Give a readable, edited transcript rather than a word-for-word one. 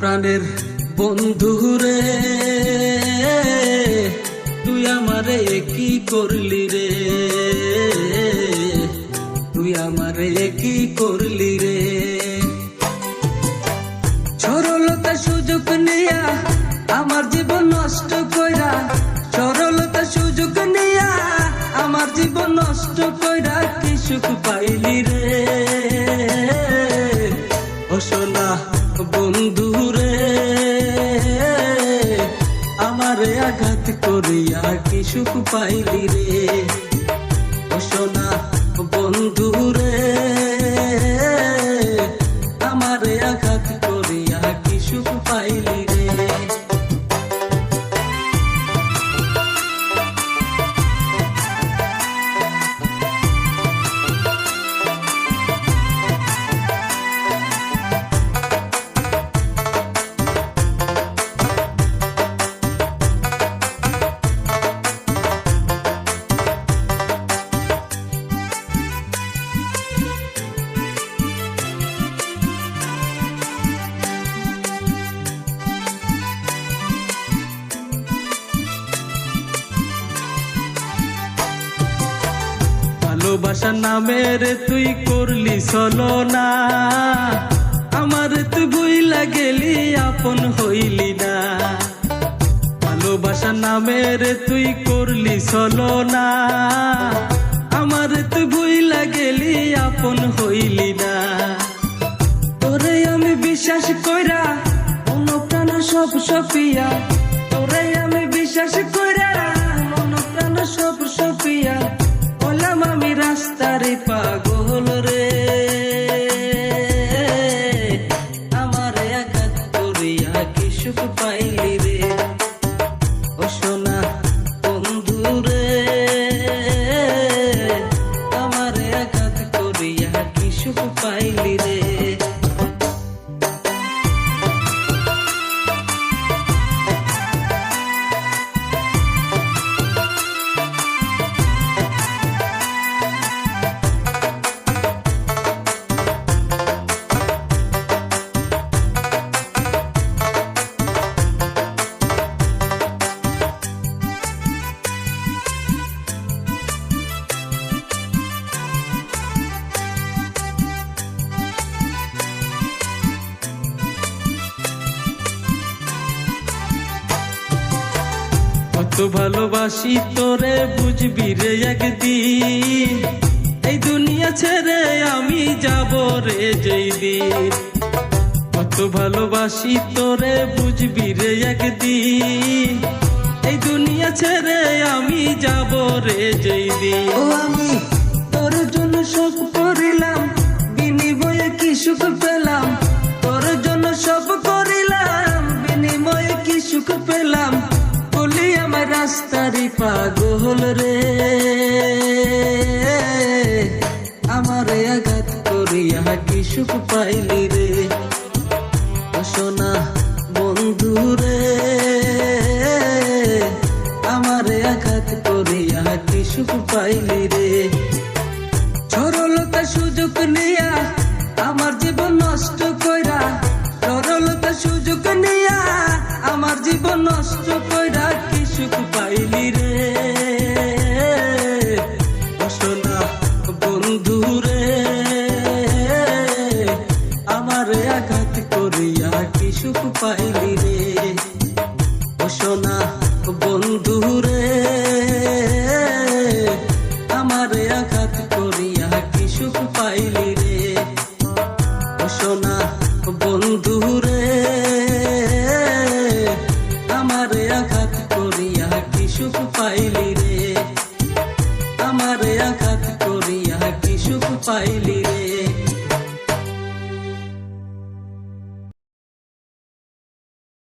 প্রাণের বন্ধু রে, তুই আমারে কি করলি রে, তুই আমারে কি করলি রে। সরলতা সুযোগ নিয়া আমার জীবন নষ্ট কইরা, সরলতা সুযোগ নিয়া আমার জীবন নষ্ট কইরা কি সুখ পাইলি রে। ও সোনা বন্ধু রে, আমারে আঘাত করিয়া কি সুখ পাইলি রে। ও সোনা বন্ধু রে, আমারে আঘাত করিয়া কি সুখ পাইলি রে। ভালোবাসার নামের তুই করলি ছলনা, আমার তুই ভুইলা গেলি আপন হইলি না। ভালোবাসার নামের তুই করলি ছলনা, আমার তুই ভুইলা গেলি আপন হইলি না। তোরে আমি বিশ্বাস কইরা মন প্রাণ সব সপিয়া, তোরে আমি বিশ্বাস কইরা মন প্রাণ সব সপিয়া বললাম আমি রাস্তারে পাগল রে। আমারে আঘাত করিয়া কি সুখ পাইলি রে। ও সোনা বন্ধু রে, আমারে আঘাত করিয়া কি সুখ পাইলি রে। কত ভালোবাসি তোরে বুঝবি রে একদিন, এই দুনিয়া ছেড়ে আমি যাব রে যেদিন। কত ভালোবাসি তোরে বুঝবি রে একদিন, এই দুনিয়া ছেড়ে আমি যাব রে যেদিন। ও আমি তোর জন্য সব করিলাম, বিনিময়ে কি সুখ পেলাম। তোর জন্য সব করিলাম, বিনিময়ে কি সুখ পেলাম। বলি আমার রাস্তারি পাগল রে, আমারে আঘাত করিয়া কি সুখ পাইলি রে। ও সোনা বন্ধু রে, আমারে আঘাত করিয়া কি সুখ পাইলি রে। সরলতা সুযোগ নিয়া আমার জীবন নষ্ট কইরা, সরলতা সুযোগ নিয়া আমার জীবন নষ্ট কইরা কি সুখ পাইলি রে। ও সোনা বন্ধু রে, আমারে আঘাত করিয়া কি সুখ পাইলি রে। ও সোনা বন্ধু রে,